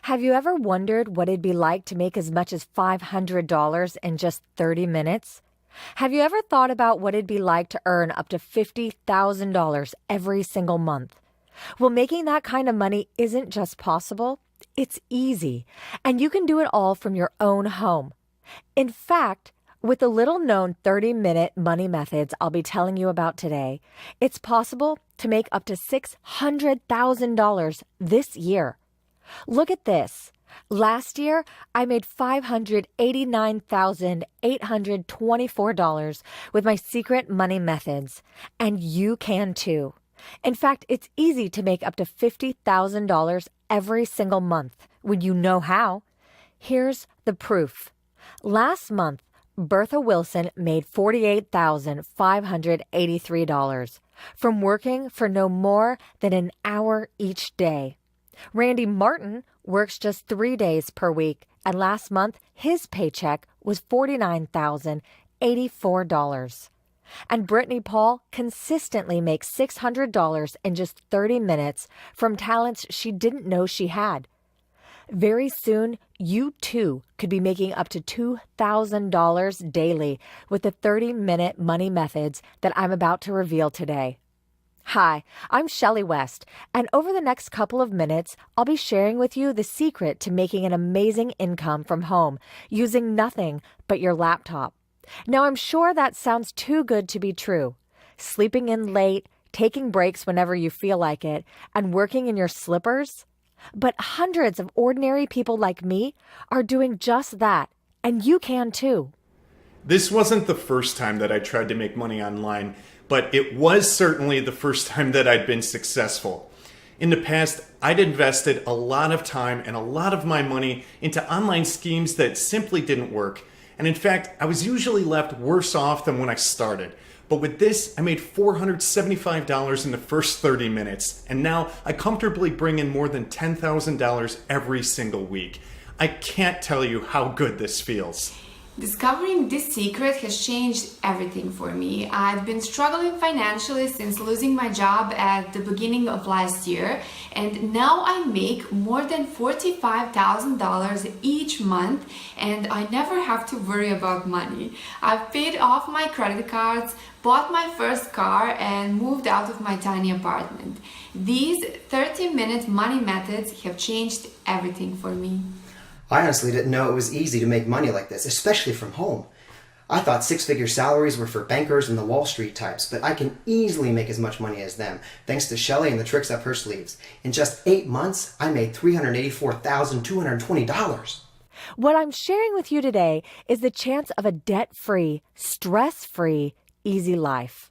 Have you ever wondered what it'd be like to make as much as $500 in just 30 minutes? Have you ever thought about what it'd be like to earn up to $50,000 every single month? Well, making that kind of money isn't just possible, it's easy, and you can do it all from your own home. In fact, with the little-known 30-minute money methods I'll be telling you about today, it's possible to make up to $600,000 this year. Look at this. Last year, I made $589,824 with my secret money methods, and you can too. In fact, it's easy to make up to $50,000 every single month when you know how. Here's the proof. Last month, Bertha Wilson made $48,583 from working for no more than an hour each day. Randy Martin works just 3 days per week, and last month his paycheck was $49,084. And Brittany Paul consistently makes $600 in just 30 minutes from talents she didn't know she had. Very soon, you too could be making up to $2,000 daily with the 30-minute money methods that I'm about to reveal today. Hi, I'm Shelley West, and over the next couple of minutes, I'll be sharing with you the secret to making an amazing income from home using nothing but your laptop. Now, I'm sure that sounds too good to be true. Sleeping in late, taking breaks whenever you feel like it, and working in your slippers? But hundreds of ordinary people like me are doing just that, and you can too. This wasn't the first time that I tried to make money online, but it was certainly the first time that I'd been successful. In the past, I'd invested a lot of time and a lot of my money into online schemes that simply didn't work. And in fact, I was usually left worse off than when I started. But with this, I made $475 in the first 30 minutes, and now I comfortably bring in more than $10,000 every single week. I can't tell you how good this feels. Discovering this secret has changed everything for me. I've been struggling financially since losing my job at the beginning of last year, and now I make more than $45,000 each month, and I never have to worry about money. I've paid off my credit cards, bought my first car, and moved out of my tiny apartment. These 30-minute money methods have changed everything for me. I honestly didn't know it was easy to make money like this, especially from home. I thought six-figure salaries were for bankers and the Wall Street types, but I can easily make as much money as them, thanks to Shelley and the tricks up her sleeves. In just 8 months, I made $384,220. What I'm sharing with you today is the chance of a debt-free, stress-free, easy life.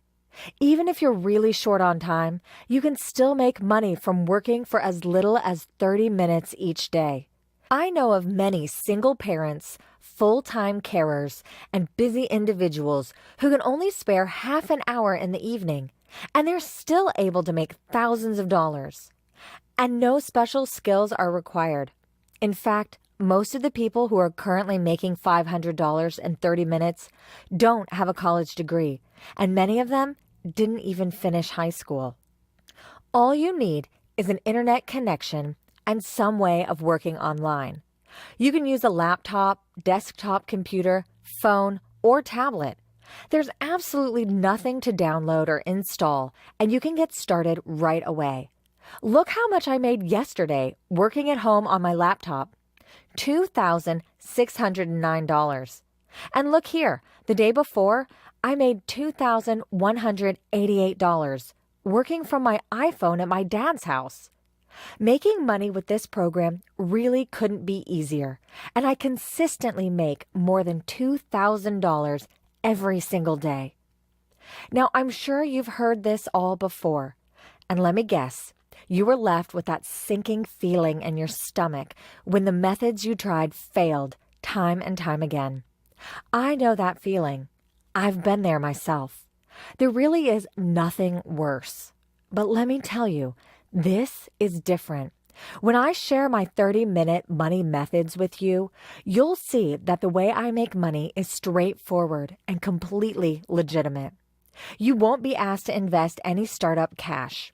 Even if you're really short on time, you can still make money from working for as little as 30 minutes each day. I know of many single parents, full-time carers, and busy individuals who can only spare half an hour in the evening, and they're still able to make thousands of dollars. And no special skills are required. In fact, most of the people who are currently making $500 in 30 minutes don't have a college degree, and many of them didn't even finish high school. All you need is an internet connection and some way of working online. You can use a laptop, desktop computer, phone, or tablet. There's absolutely nothing to download or install, and you can get started right away. Look how much I made yesterday working at home on my laptop. $2,609. And look here, the day before, I made $2,188 working from my iPhone at my dad's house. Making money with this program really couldn't be easier, and I consistently make more than $2,000 every single day. Now, I'm sure you've heard this all before, and let me guess, you were left with that sinking feeling in your stomach when the methods you tried failed time and time again. I know that feeling. I've been there myself. There really is nothing worse. But let me tell you, this is different. When I share my 30-minute money methods with you, you'll see that the way I make money is straightforward and completely legitimate. You won't be asked to invest any startup cash.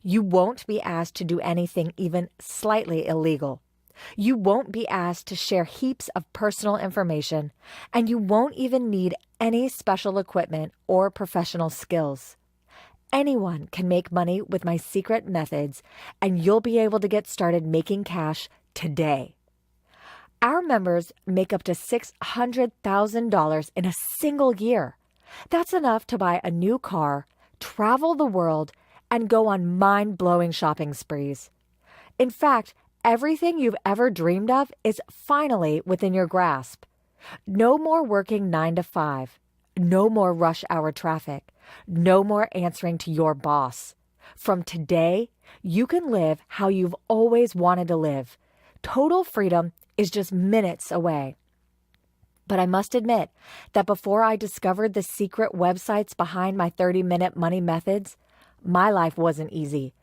You won't be asked to do anything even slightly illegal. You won't be asked to share heaps of personal information, and you won't even need any special equipment or professional skills. Anyone can make money with my secret methods, and you'll be able to get started making cash today. Our members make up to $600,000 in a single year. That's enough to buy a new car, travel the world, and go on mind-blowing shopping sprees. In fact, everything you've ever dreamed of is finally within your grasp. No more working 9 to 5. No more rush hour traffic. No more answering to your boss. From today, you can live how you've always wanted to live. Total freedom is just minutes away. But I must admit that before I discovered the secret websites behind my 30-minute money methods, my life wasn't easy.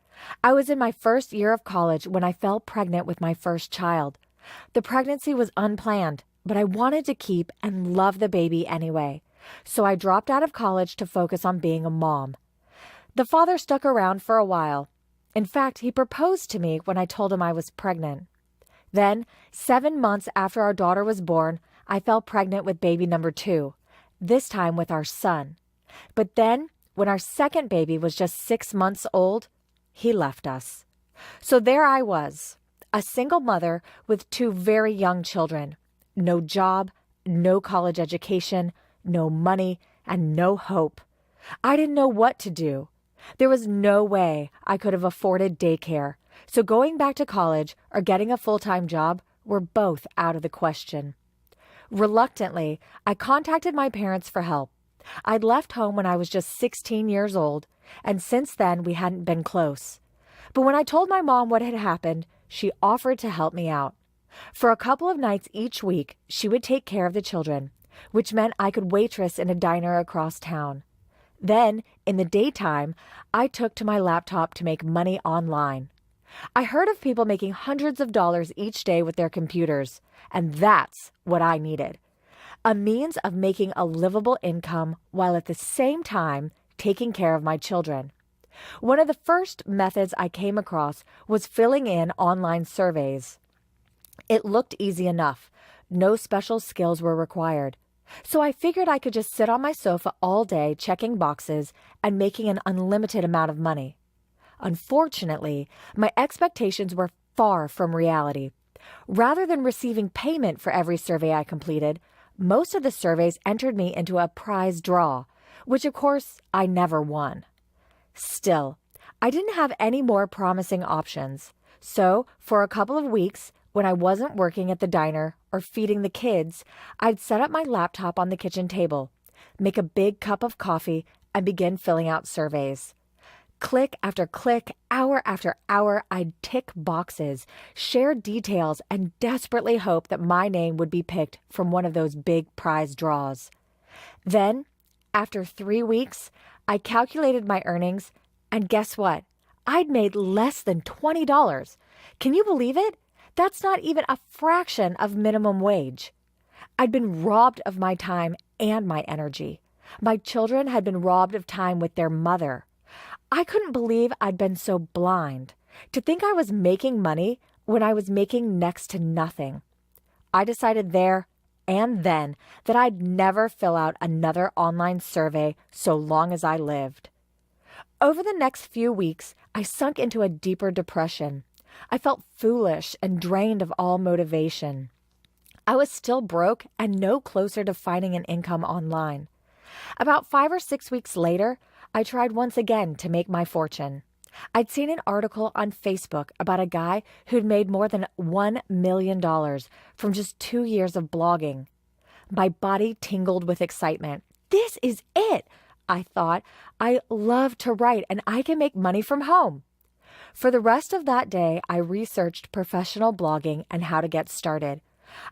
I was in my first year of college when I fell pregnant with my first child. The pregnancy was unplanned, but I wanted to keep and love the baby anyway. So I dropped out of college to focus on being a mom. The father stuck around for a while. In fact, he proposed to me when I told him I was pregnant. Then, 7 months after our daughter was born, I fell pregnant with baby number 2, this time with our son. But then, when our second baby was just 6 months old, he left us. So there I was, a single mother with 2 very young children. No job, no college education, no money, and no hope. I didn't know what to do. There was no way I could have afforded daycare, so going back to college or getting a full-time job were both out of the question. Reluctantly, I contacted my parents for help. I'd left home when I was just 16 years old, and since then we hadn't been close. But when I told my mom what had happened, she offered to help me out. For a couple of nights each week, she would take care of the children, which meant I could waitress in a diner across town. Then, in the daytime, I took to my laptop to make money online. I heard of people making hundreds of dollars each day with their computers, and that's what I needed. A means of making a livable income while at the same time taking care of my children. One of the first methods I came across was filling in online surveys. It looked easy enough. No special skills were required. So I figured I could just sit on my sofa all day checking boxes and making an unlimited amount of money. Unfortunately, my expectations were far from reality. Rather than receiving payment for every survey I completed, most of the surveys entered me into a prize draw, which of course I never won. Still, I didn't have any more promising options. So, for a couple of weeks, when I wasn't working at the diner or feeding the kids, I'd set up my laptop on the kitchen table, make a big cup of coffee, and begin filling out surveys. Click after click, hour after hour, I'd tick boxes, share details, and desperately hope that my name would be picked from one of those big prize draws. Then, after 3 weeks, I calculated my earnings, and guess what? I'd made less than $20. Can you believe it? That's not even a fraction of minimum wage. I'd been robbed of my time and my energy. My children had been robbed of time with their mother. I couldn't believe I'd been so blind to think I was making money when I was making next to nothing. I decided there and then that I'd never fill out another online survey so long as I lived. Over the next few weeks, I sunk into a deeper depression. I felt foolish and drained of all motivation. I was still broke and no closer to finding an income online. About 5 or 6 weeks later, I tried once again to make my fortune. I'd seen an article on Facebook about a guy who'd made more than $1 million from just 2 years of blogging. My body tingled with excitement. This is it, I thought. I love to write and I can make money from home. For the rest of that day, I researched professional blogging and how to get started.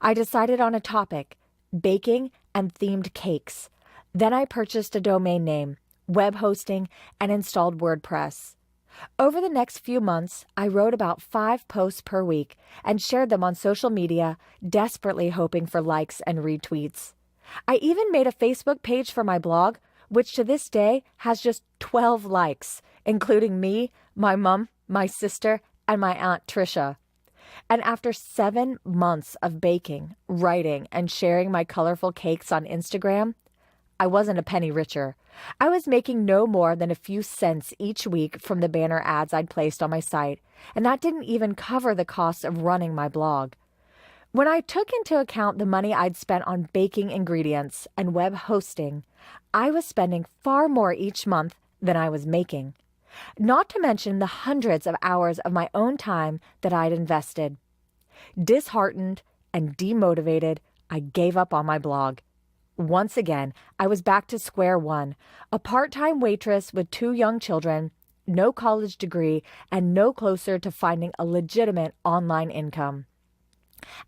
I decided on a topic, baking and themed cakes. Then I purchased a domain name, web hosting, and installed WordPress. Over the next few months, I wrote about 5 posts per week and shared them on social media, desperately hoping for likes and retweets. I even made a Facebook page for my blog, which to this day has just 12 likes, including me, my mom, my sister, and my Aunt Trisha. And after 7 months of baking, writing, and sharing my colorful cakes on Instagram, I wasn't a penny richer. I was making no more than a few cents each week from the banner ads I'd placed on my site, and that didn't even cover the cost of running my blog. When I took into account the money I'd spent on baking ingredients and web hosting, I was spending far more each month than I was making. Not to mention the hundreds of hours of my own time that I'd invested. Disheartened and demotivated, I gave up on my blog. Once again, I was back to square one, a part-time waitress with 2 young children, no college degree, and no closer to finding a legitimate online income.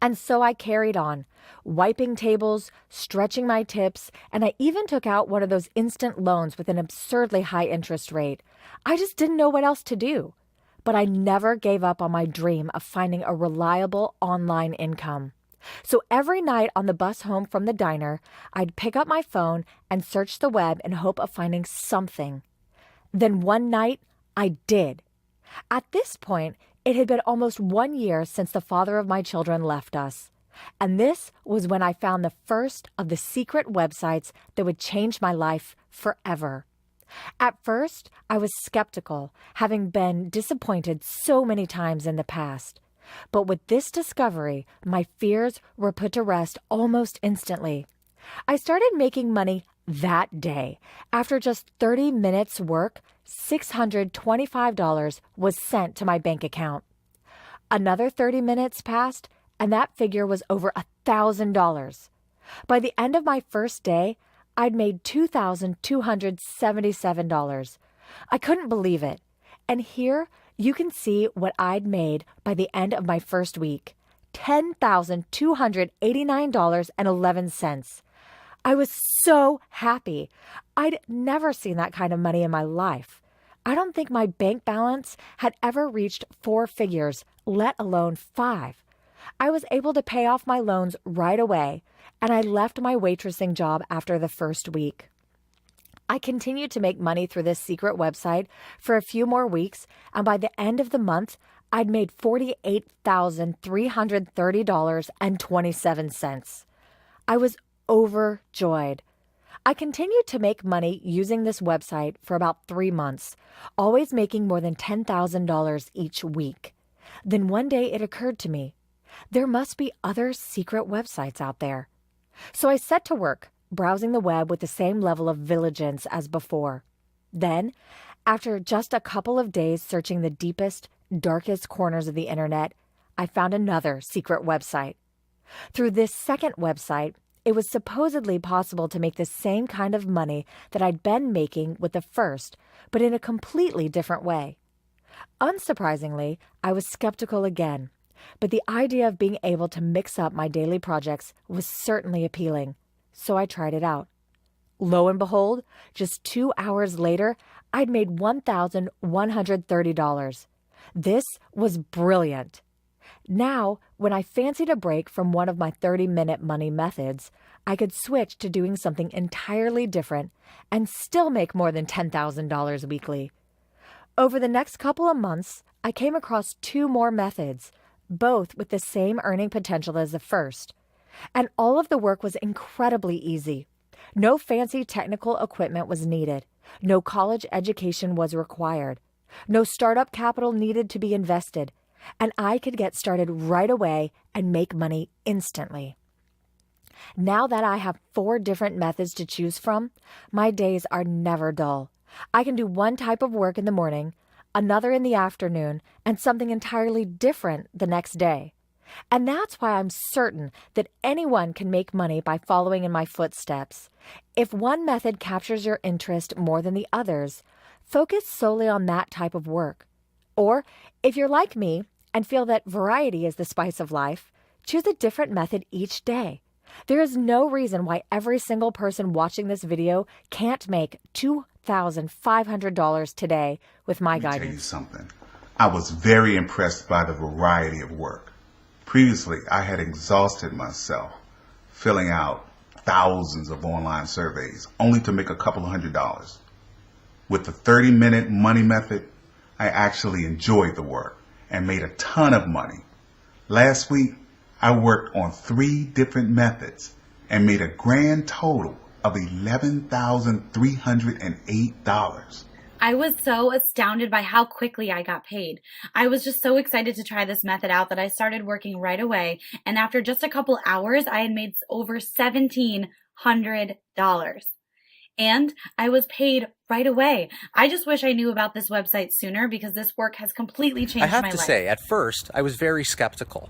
And so I carried on, wiping tables, stretching my tips, and I even took out one of those instant loans with an absurdly high interest rate. I just didn't know what else to do. But I never gave up on my dream of finding a reliable online income. So every night on the bus home from the diner, I'd pick up my phone and search the web in hope of finding something. Then one night, I did. At this point, it had been almost 1 year since the father of my children left us. And this was when I found the first of the secret websites that would change my life forever. At first, I was skeptical, having been disappointed so many times in the past. But with this discovery, my fears were put to rest almost instantly. I started making money that day. After just 30 minutes work, $625 was sent to my bank account. Another 30 minutes passed, and that figure was over $1,000. By the end of my first day, I'd made $2,277. I couldn't believe it. And here you can see what I'd made by the end of my first week, $10,289.11. I was so happy. I'd never seen that kind of money in my life. I don't think my bank balance had ever reached 4 figures, let alone 5. I was able to pay off my loans right away, and I left my waitressing job after the first week. I continued to make money through this secret website for a few more weeks, and by the end of the month, I'd made $48,330.27. I was overjoyed. I continued to make money using this website for about 3 months, always making more than $10,000 each week. Then one day it occurred to me, there must be other secret websites out there. So I set to work, browsing the web with the same level of vigilance as before. Then, after just a couple of days searching the deepest, darkest corners of the internet, I found another secret website. Through this second website, it was supposedly possible to make the same kind of money that I'd been making with the first, but in a completely different way. Unsurprisingly, I was skeptical again, but the idea of being able to mix up my daily projects was certainly appealing, so I tried it out. Lo and behold, just 2 hours later, I'd made $1,130. This was brilliant. Now, when I fancied a break from one of my 30-minute money methods, I could switch to doing something entirely different and still make more than $10,000 weekly. Over the next couple of months, I came across 2 more methods, both with the same earning potential as the first. And all of the work was incredibly easy. No fancy technical equipment was needed. No college education was required. No startup capital needed to be invested. And I could get started right away and make money instantly. Now that I have 4 different methods to choose from, my days are never dull. I can do one type of work in the morning, another in the afternoon, and something entirely different the next day. And that's why I'm certain that anyone can make money by following in my footsteps. If one method captures your interest more than the others, focus solely on that type of work. Or, if you're like me and feel that variety is the spice of life, choose a different method each day. There is no reason why every single person watching this video can't make $2,500 today with my guidance. Let me tell you something. I was very impressed by the variety of work. Previously, I had exhausted myself filling out thousands of online surveys only to make a couple of $100. With the 30-minute money method, I actually enjoyed the work and made a ton of money. Last week, I worked on 3 different methods and made a grand total of $11,308. I was so astounded by how quickly I got paid. I was just so excited to try this method out that I started working right away. And after just a couple hours, I had made over $1,700. And I was paid right away. I just wish I knew about this website sooner because this work has completely changed my life. I have to say, at first, I was very skeptical.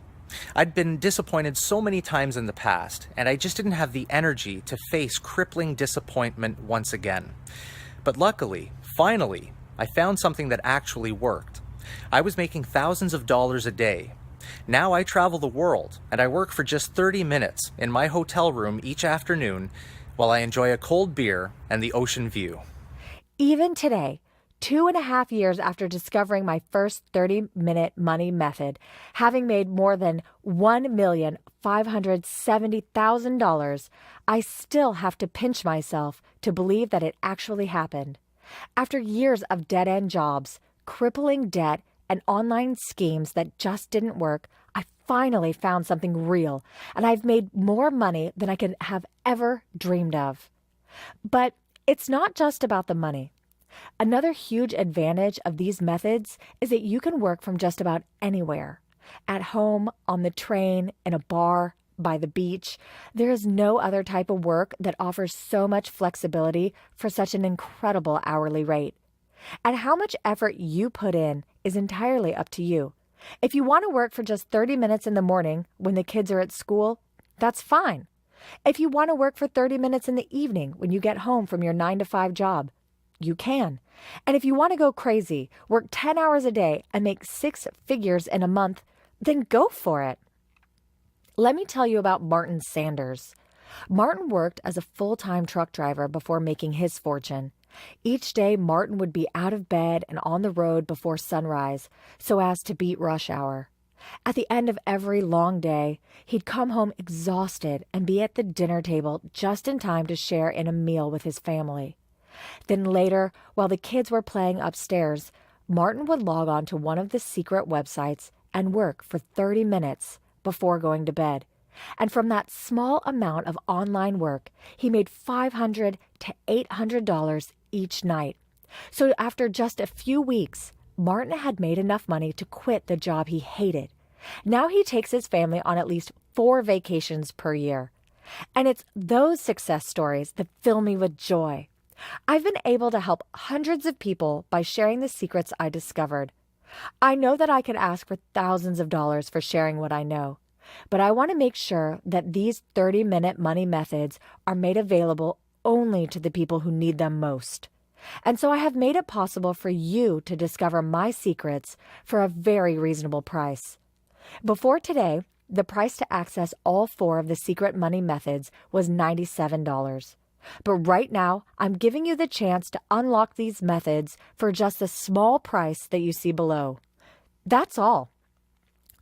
I'd been disappointed so many times in the past, and I just didn't have the energy to face crippling disappointment once again. But luckily, finally, I found something that actually worked. I was making thousands of dollars a day. Now I travel the world, and I work for just 30 minutes in my hotel room each afternoon while I enjoy a cold beer and the ocean view. Even today, 2.5 years after discovering my first 30-minute money method, having made more than $1,570,000, I still have to pinch myself to believe that it actually happened. After years of dead-end jobs, crippling debt, and online schemes that just didn't work, I finally found something real, and I've made more money than I could have ever dreamed of. But it's not just about the money. Another huge advantage of these methods is that you can work from just about anywhere. At home, on the train, in a bar, by the beach. There is no other type of work that offers so much flexibility for such an incredible hourly rate. And how much effort you put in is entirely up to you. If you want to work for just 30 minutes in the morning when the kids are at school, that's fine. If you want to work for 30 minutes in the evening when you get home from your 9-to-5 job, you can. And if you want to go crazy, work 10 hours a day and make 6 figures in a month, then go for it. Let me tell you about Martin Sanders. Martin worked as a full-time truck driver before making his fortune. Each day, Martin would be out of bed and on the road before sunrise, so as to beat rush hour. At the end of every long day, he'd come home exhausted and be at the dinner table just in time to share in a meal with his family. Then later, while the kids were playing upstairs, Martin would log on to one of the secret websites and work for 30 minutes before going to bed. And from that small amount of online work, he made $500 to $800 each night. So after just a few weeks, Martin had made enough money to quit the job he hated. Now he takes his family on at least 4 vacations per year. And it's those success stories that fill me with joy. I've been able to help hundreds of people by sharing the secrets I discovered. I know that I could ask for thousands of dollars for sharing what I know, but I want to make sure that these 30-minute money methods are made available only to the people who need them most. And so I have made it possible for you to discover my secrets for a very reasonable price. Before today, the price to access all 4 of the secret money methods was $97. But right now, I'm giving you the chance to unlock these methods for just the small price that you see below. That's all.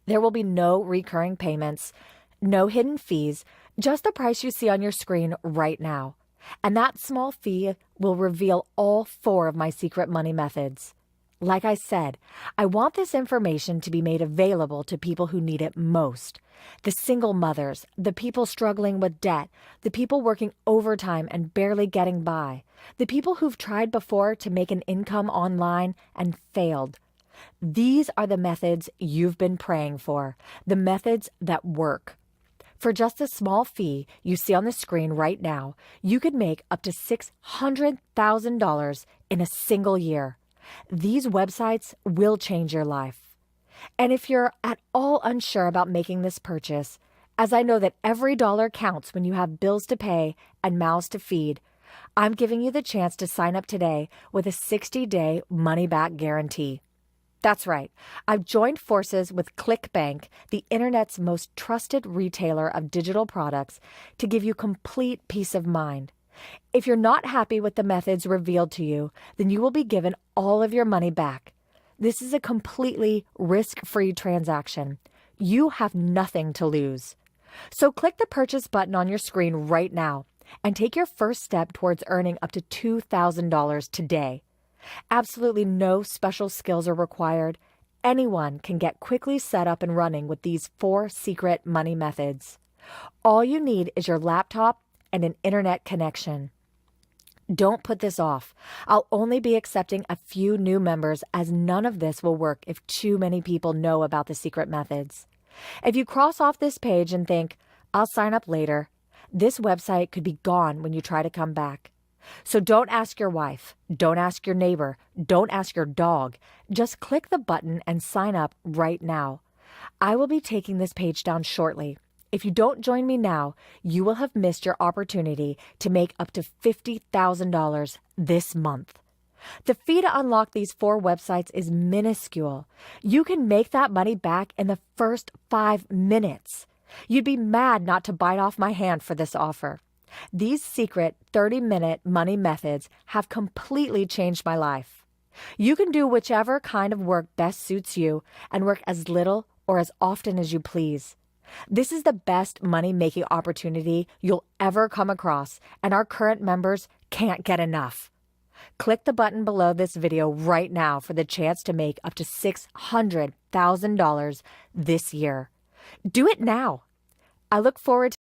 There will be no recurring payments, no hidden fees, just the price you see on your screen right now. And that small fee will reveal all 4 of my secret money methods. Like I said, I want this information to be made available to people who need it most. The single mothers, the people struggling with debt, the people working overtime and barely getting by, the people who've tried before to make an income online and failed. These are the methods you've been praying for, the methods that work. For just a small fee you see on the screen right now, you could make up to $600,000 in a single year. These websites will change your life. And if you're at all unsure about making this purchase, as I know that every dollar counts when you have bills to pay and mouths to feed, I'm giving you the chance to sign up today with a 60-day money-back guarantee. That's right. I've joined forces with ClickBank, the internet's most trusted retailer of digital products, to give you complete peace of mind. If you're not happy with the methods revealed to you, then you will be given all of your money back. This is a completely risk-free transaction. You have nothing to lose. So click the purchase button on your screen right now and take your first step towards earning up to $2,000 today. Absolutely no special skills are required. anyone can get quickly set up and running with these 4 secret money methods. All you need is your laptop and an internet connection. Don't put this off. I'll only be accepting a few new members, as none of this will work if too many people know about the secret methods. If you cross off this page and think, I'll sign up later, this website could be gone when you try to come back. So don't ask your wife, don't ask your neighbor, don't ask your dog. Just click the button and sign up right now. I will be taking this page down shortly. If you don't join me now, you will have missed your opportunity to make up to $50,000 this month. The fee to unlock these 4 websites is minuscule. You can make that money back in the first 5 minutes. You'd be mad not to bite off my hand for this offer. These secret 30-minute money methods have completely changed my life. You can do whichever kind of work best suits you and work as little or as often as you please. This is the best money-making opportunity you'll ever come across, and our current members can't get enough. Click the button below this video right now for the chance to make up to $600,000 this year. Do it now. I look forward